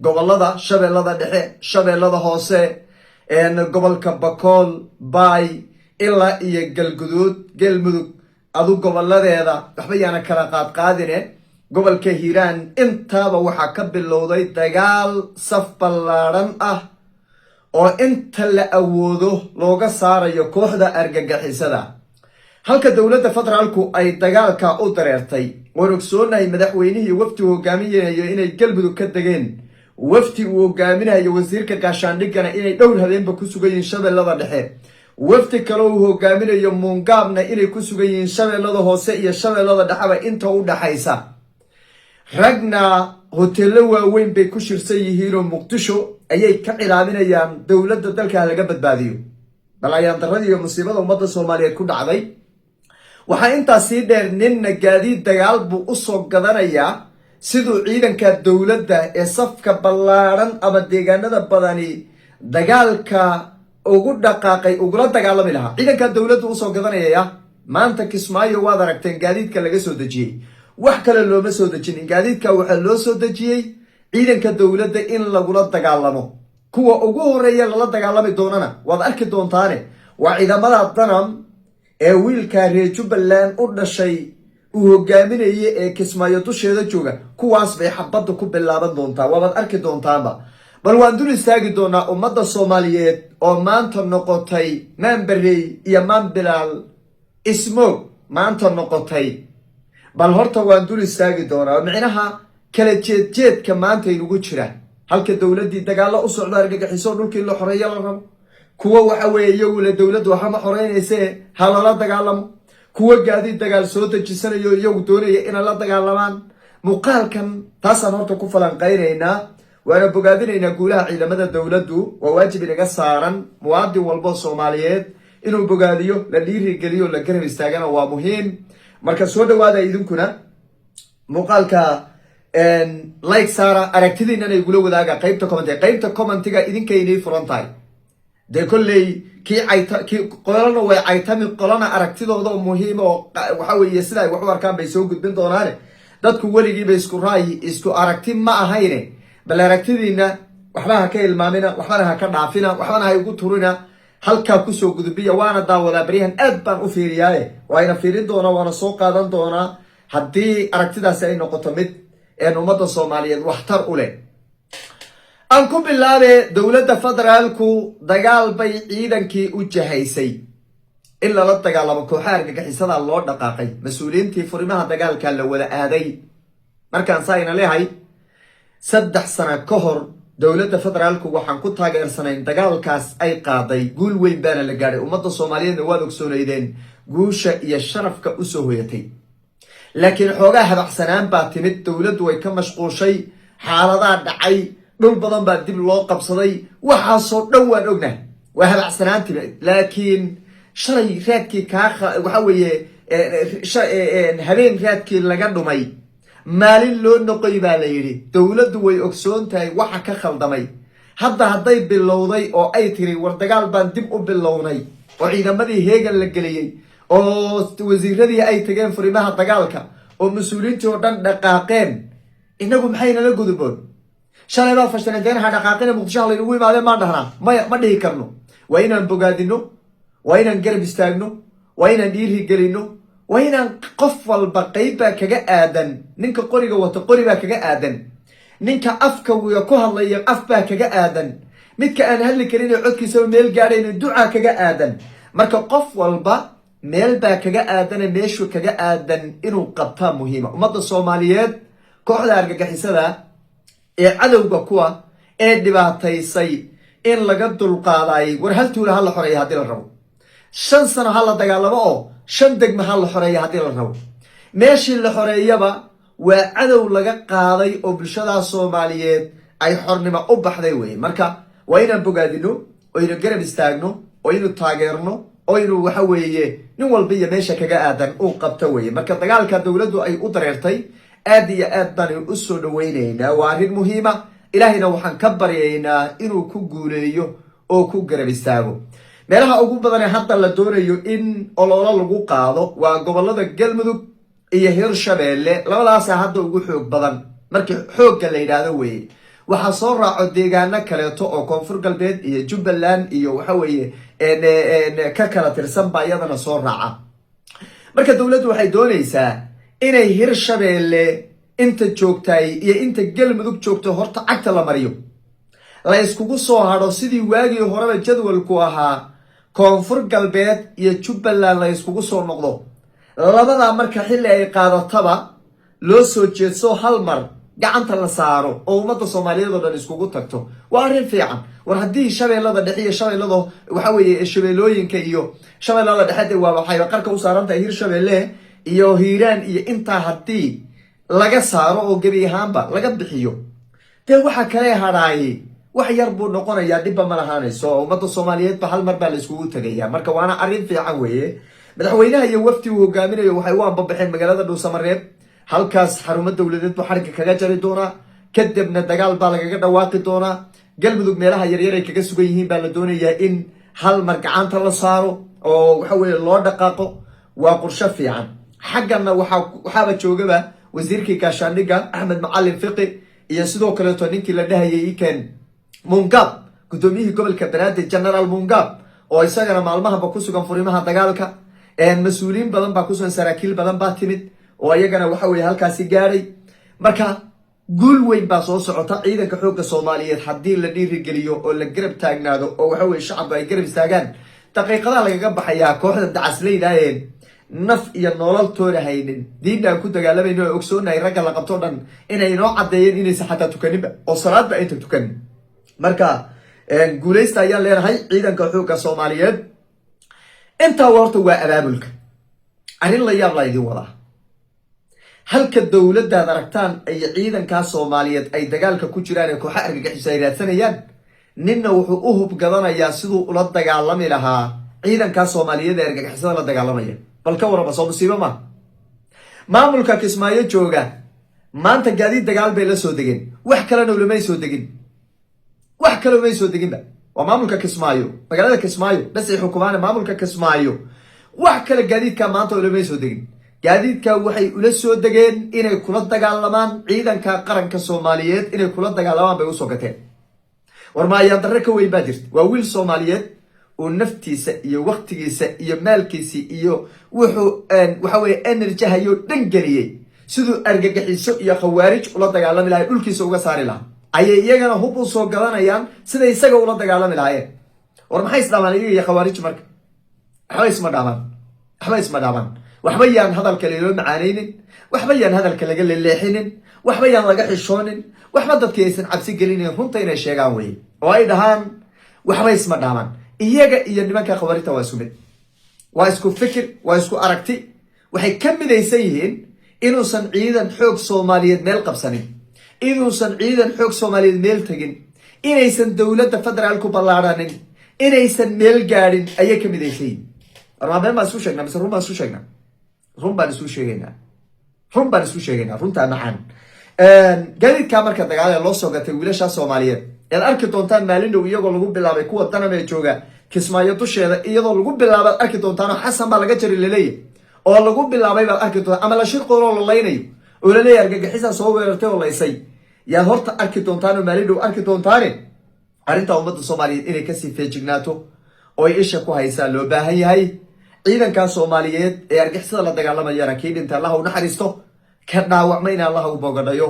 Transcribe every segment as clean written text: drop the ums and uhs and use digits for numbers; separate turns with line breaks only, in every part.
gobolada shabeellada dhexe shabeellada hoose gobolka Bakool Baay ilaa iyo Galmudug adu goboladeeda waxba yaana kala qaadqaadine gobolka Hiiraan intaaba waxa ka bilowday dagaal saf ballaaran ah oo inta la awoodo looga saarayo kooxda argagixisada halka dawladda federaalku ay dagaalka u dareertay warogsoonay madaxweynihii wafdi hogaaminayo inay Galmudug ka dageen wafdi uu hogaaminayo wasiirka gaashaandhigana inay dhowr habeenba ku sugayiin shabeellada dhexe wafdi kale uu hogaaminayo Muungaabna inay ku sugayiin shabeellada hoose iyo shabeellada dhexaba inta u dhaxaysa ragna hoteelo waaweyn bay ku shirsan yihiin oo Muqdisho ayay ka cilaaminayaan dawladda dalka laga badbaadiyo balayaan darradii iyo musiibada ummadda Soomaaliyeed ku dhacday waxa inta sii dheer ninna gaadiid dagaal buu u soo gadanayaa sidoo ciidanka dawladda ee safka ballaaran ama deegaanada badani dagaalka ugu dhaqaaqay ugula dagaalami lahaa ciidanka dawladda u soo gadanaya maanta Kismaayo waad aragteen gaadiidka laga soo dajiyay wax kale looma soo dajin gaadiidka waxa loo soo dajiyay ciidanka dawladda in lagula dagaalamo kuwa ugu horeeya la dagaalami doonana waad arki doontaane waa ciidamada danam ee wiilka reer Jubbaland u dhashay uu hogaaminayay ee Kismaayo dusheeda jooga kuwaas bay xabada ku bilaaban doontaa waad arki doontaanba bal waan dul istaagi doonaa ummadda Soomaaliyeed oo maanta noqotay Maanbarey iyo Maanbilaal ismo maanta noqotay bal horta waan dul istaagi doonaa micnaha kala jeedjeedka maanta inugu jira halka dawladdii dagaalo u socdo argagixiso dhulkii la xoreeyo la rabo kuwa waxa weeye iyagu la dawladdu waxa ma xoreynayse halala dagaalamo kuwa gaadiid dagaal soo dajisanayo iyagu doonaya in la dagaalamaan muuqaalkan taasaan horta ku falanqeynaynaa waana bogaadinaynaa guulaha ciidamada dawladdu waa waajib inaga saaran muwaadin walbo Soomaaliyeed inuu bogaadiyo la dhiirigeliyo la garab istaagana waa muhiim marka soo dhawaada idinkuna muuqaalka like saara aragtidiina inay gula wadaaga qaybta commentiga idinkaynay furan tahay de kolley ki qolana way caytami qolana aragtidooda muhiim oo waxa weeye sida ay wax u arkaan bay soo gudbin doonaan dadku waligiiba isku raayi isku aragti ma ahayne bal aragtidiina waxba ha ka ilmaamina waxba ha ka dhaafina waxba ha ugu turina halka ku soo gudbiya waana daawada barihan aad baan u fiiriyay waana fiirin doona waana soo qaadan doona hadii aragtidaas ay noqoto mid ee ummadda Soomaaliyeed waxtar u leh aan ku bilaabay dawladda federaalku dagaal bay ciidankii u jahaysay illa la dagaalamo kooxaha argagixisada loo dhaqaaqay mas'uuliyiintii furimaha dagaalka la wada aaday markaan saayna leeyahay 3 sano ka hor dawladda federaalku waxaan ku taageersanayn dagaalkaas ay qaaday guul weyn baana la gaaray ummadda Soomaaliyeed waa ogsoonaydeen guusha iyo sharafka u soo hoyatay laakiin xoogaa habacsanaan baa timid dawladdu way ka mashquushay xaaladaha dhacay dhul badan baa dib loo qabsaday waxa soo dhawaan ognahay waa habacsanaan timid laakiin shalay raadkii waxa weeye habeen raadkii laga dhumay maalin loo noqoy baa la yiri dawladdu way ogsoon tahay waxa ka khaldamay hadday bilowday oo ay tiri war dagaal baan dib u bilownay oo ciidamadii heegan la galiyay oo wasiiradii ay tageen furimaha dagaalka oo mas'uuliyiintii oo dhan dhaqaaqeen inagu maxayna la gudboon shalay baa fashlanteen ha dhaqaaqina Muqdisho la ugu imaadeen ma dhahnaa ma dhihi karno waa inaan bogaadino waa inaan garab istaagno waa inaan dhiirigelino waa inaan qof walba qayb kaga aadan ninka qoriga wata qori baa kaga aadan ninka afka wiyo ku hadlaya af baa kaga aadan midka aan hadli karin codkiisa meel gaarayna duca kaga aadan marka qof walba meel baa kaga aadan meeshu kaga aadan inuu qabta muhiima ummadda Soomaaliyeed kooxda argagixisada ee cadawga kuwa ee dhibaataysay in laga dulqaaday war hal tuula hal xoreeyo hadii la rabo 5 sano hal dagaalamo oo 5 degmo hal xoreeyo hadii la rabo meeshii la xoreeyaba waa cadow laga qaaday oo bulshada Soomaaliyeed ay xornimo u baxday way marka waa inaan bogaadino oo inaan garab istaagno oo inaan taageerno oo inuu waxa weeye nin walba iyo meesha kaga aadan uu qabto way marka dagaalka dawladdu ay u dareertay aad iyo aad baan u soo dhaweynaynaa waa arrin muhiim ah ilaahayna waxaan ka baryaynaa inuu ku guuleeyo oo ku garab istaago meelaha ugu badan ee hadda la doonayo in ololo lagu qaado waa gobolada Galmudug iyo Hirshabeelle labadaas hadda ugu xoog badan markii xoogga la yiraahdo way waxaa soo raaco deegaano kaleeto oo koonfur galbeed iyo jubbaland iyo waxa weeye ka kala tirsan baa iyadana soo raaca. marka dowladdu waxay doonaysaa inay Hirshabeelle inta joogtay iyo inta Galmudug joogto horta cagta la mariyo, la iskugu soo haro sidii waagii horeba jadwalku ahaa koonfur galbeed iyo jubbaland la iskugu soo noqdo. labada marka xilli ay qaadataba loo soo jeedso hal mar gacanta la saaro oo ummadda Soomaaliyeed oo dhan iskugu tagto. waa arrin fiican. war haddii shabeellada dhexe iyo shabeellada waxa weeye shabeellooyinka iyo shabeellada dhexe waa waxay qarka u saaran tahay Hirshabeelle iyo Hiiraan iyo intaa haddii laga saaro oo gebi ahaanba laga bixiyo, dee waxa kale haraayay wax yar buu noqonayaa, dhibba ma lahaanayso. ummadda Soomaaliyeed ba hal mar baa la iskugu tagayaa. marka waana arrin fiican weeye. madaxweynaha iyo wafdi uu hogaaminayo waxay u ambabaxeen magaalada Dhuusamareeb, halkaas xarumo dowladeed buu xarigga kaga jari doonaa, kadibna dagaal baa lagaga dhawaaqi doonaa. Galmudug meelaha yaryar ay kaga sugan yihiin baa la doonayaa in hal mar gacanta la saaro oo waxa weeye loo dhaqaaqo. waa qorshe fiican. xaggana waxaaba joogaba wasiirkii gaashaandhigga Axmed Macalin Fiqi iyo sidoo kaleeto ninkii la dhahayay Iken Mungab, gudoomiyihii gobolka Banaadir General Mungab, oo isagana maalmahaba ku sugan furimaha dagaalka. mas-uuliyiin badan baa ku sugan, saraakiil badan baa timid oo iyagana waxa weeye halkaasi gaaray. marka guul weyn baa soo socota. ciidanka xoogga Soomaaliyeed haddii la dhiirigeliyo oo la garab taagnaado oo waxa weeye shacabku ay garab istaagaan, daqiiqadaha lagaga baxayaa kooxda dacasleyda naf iyo nolol toona haynin, diinna ku dagaalamayno oo ogsoonahay ragga la qabto dhan inay noo cadeeyeen inaysan xataa tukaninba oo salaadba ayta tukanin. marka guuleysta ayaan leenahay ciidanka xoogga Soomaaliyeed. intaa horta waa abaabulka. arrin la yaab la idin wadaa. halka dowladdaad aragtaan ay ciidanka Soomaaliyeed ay dagaalka ku jiraan ee kooxa argagixisay ay raadsanayaan, ninna wuxuu u hub gadanayaa siduu ula dagaalami lahaa ciidanka Soomaaliyeed ee argagixisada la dagaalamaya. bal ka warama soo musiibo ma? maamulka Kismaayo jooga maanta gaadiid dagaal bay la soo degeen, wax kalena ulamay soo degin. wax kale umay soo deginba. waa maamulka Kismaayo, magaalada Kismaayo bas ay xukumaan maamulka Kismaayo. wax kale gaadiidka maanta ulamay soo degin. gaadiidka waxay ula soo degeen inay kula dagaalamaan ciidanka qaranka Soomaaliyeed, inay kula dagaalamaan bay u soo gateen. war ma ayaan darre ka weyn baa jirta. waa wiil Soomaaliyeed oo naftiisa iyo waqtigiisa iyo maalkiisa iyo wuxuu waxa weeye energy hayo dhan geliyay siduu argagixiso iyo khawaarij ula dagaalami lahaa, dhulkiisa uga saari lahaa. ayay iyagana hub u soo gadanayaan sida isaga ula dagaalami lahaayeen. war maxay isdhaamaan iyaga iyo khawaarij marka? waxba isma dhaamaan. waxba yaan hadalka loo macaanaynin, waxba yaan hadalka laga leexinin, waxba yaan laga xishoonin, waxba dadkii aysan cabsi gelinin, runta inay sheegaan weye oo ay dhahaan waxba isma dhaamaan. iyaga iyo nimanka khawaarita waa isku mid, waa isku fikir, waa isku aragti. waxay ka midaysan yihiin inuusan ciidan xoog Soomaaliyeed meel qabsanin, inuusan ciidan xoog Soomaaliyeed meel tegin, inaysan dowladda federaalku ballaaranin, inaysan meel gaadhin ayay ka midaysan yihiin. armaabeen baan isu sheegnaa mise run baan isu sheegnaa? run baan isu sheegaynaa. runtaa macaan. gaadiidkaa marka dagaal loo soo gatay wiilasha Soomaaliyeed eed arki doontaan maalin dhow iyagoo lagu bilaabay kuwa daname jooga Kismaayo dusheeda, iyadoo lagu bilaabay arki doontaan xasan baa laga jari laleeyahay oo lagu bilaabay baad arki doontaan, ama la shirqooloo la laynayo oo la leeyahay argagixisa soo weerartay oo laysay. yaad horta arki doontaan oo maalin dhow arki doontaane. arrinta ummadda Soomaaliyeed inay kasii feejignaato oo ay isha ku haysaa loo baahan yahay. ciidanka Soomaaliyeed ee argagixisada la dagaalamayana kii dhinta Allah u naxariisto, ka dhaawacmayna Allah u bogadhayo,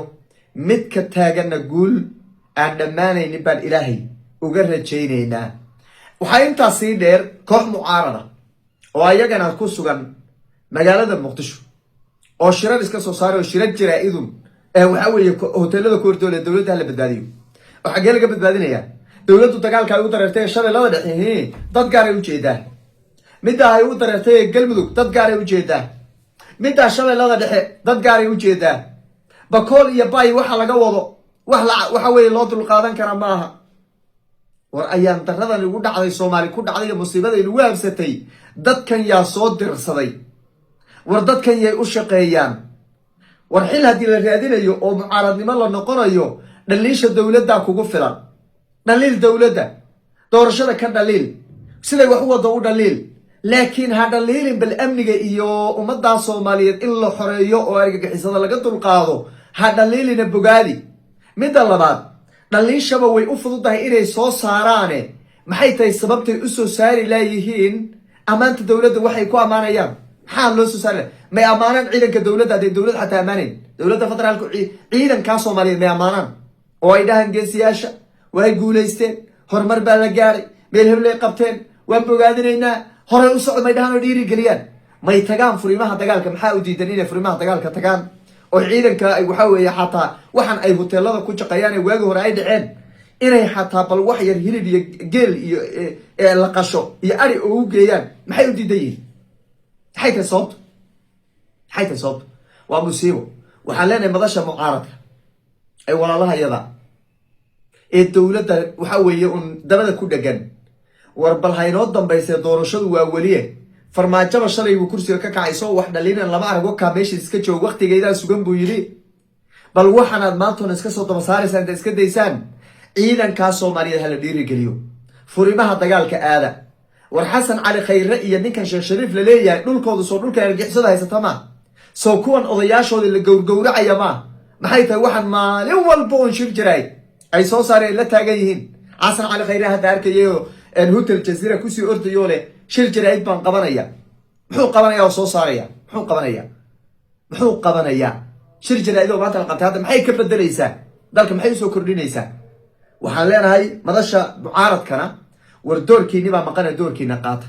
mid ka taagana guul aan dhammaanaynin baan Ilaahay uga rajaynaynaa. waxaa intaas sii dheer koox mucaarada oo ayagana ku sugan magaalada Muqdisho oo shirar iska soo saaray oo shirar jaraa'idun waxa weeye hoteelada ku hortoola dowladda la badbaadiyo. oo xagee laga badbaadinayaa? dowladdu dagaalka ay u dareertay shabeellada dhexe dad gaar ay u jeedaan. midda ay u dareertay Galmudug dad gaar ay u jeedaan. midda shabeellada dhexe dad gaar ay u jeedaan. Bakool iyo Bay waxa laga wado waxa weeye loo dul qaadan kara maaha. war ayaan daradan ugu dhacday Soomaali ku dhacday musiibada ugu habsatay dadkan yaa soo dirsaday. war dadkan yay u shaqeeyaan. war xil hadii la raadinayo oo mucaaradnimo la noqonayo, dhaliisha dowladda kugu filan. dhaliil dowladda, doorashada ka dhaliil, siday wax u wado u dhaliil, laakiin ha dhaliilin bal amniga iyo ummadda Soomaaliyeed in la xoreeyo oo argagixisada laga dulqaado. ha dhaliilina bogaadi. midda labaad, dhaliin shaba way u fududahay inay soo saaraane maxay tahay sababtay u soo saari laayihiin ammaanta dowladda waxay ku ammaanayaan maxaa loo soo saari may ammaanaan ciidanka dowladda hadday dowlad xataa ammaanayn dowladda federaalku ciidankaa soomaaliyeed may ammaanaan oo ay dhahaan geesiyaasha way guulaysteen horumar baa la gaaray meel heblay qabteen waan bogaadinaynaa horay u socdo may dhahaan oo dhiirigeliyaan may tagaan furimaha dagaalka maxaa u diidan inay furimaha dagaalka tagaan oo ciidanka ay waxa weeye xataa waxaan ay hoteelada ku shaqeeyaan ee waagi hore ay dhaceen inay xataa bal wax yar hilib iyo geel iyo la qasho iyo ari oo u geeyaan maxay u diidan yihiin maxay tahay sababto waa musiibo waxaan leenahay madasha mucaaradka ay walaalaha yada ee dowladda waxa weeye un dabada ku dhegan war bal haynoo dambaysay doorashadu waa weliye farmaajaba shalay buu kursiga ka kacay soo wax dhaliinan lama arag wakaa meesha iska joog waqtigaydaa sugan buu yidhi bal waxaanaad maantoona iska soo daba saaraysaan inta iska daysaan ciidankaa soomaaliyeed hala dhiirigeliyo furimaha dagaalka aada war xasan cali khayre iyo ninkan sheekh shariif la leeyahay dhulkooda soo dhulka argixisada haysata ma soo kuwan odayaashoodii la gowrgowracaya ma maxay tahay waxaan maalin walba oon shir jiraay ay soo saareen la taagan yihiin xasan cali khayre hadda arkayayo hotel jazeera kusii ordayo leh shir jirayd baan qabanaya muxuu qabanaya oo soo saaraya muxuu qabanaya shir jirayd oo maanta la qabtay hadda maxay ka bedelaysaa dalka maxay soo kordhinaysaa waxaan leenahay madasha mucaaradkana war doorkiini baa maqana doorkiina qaata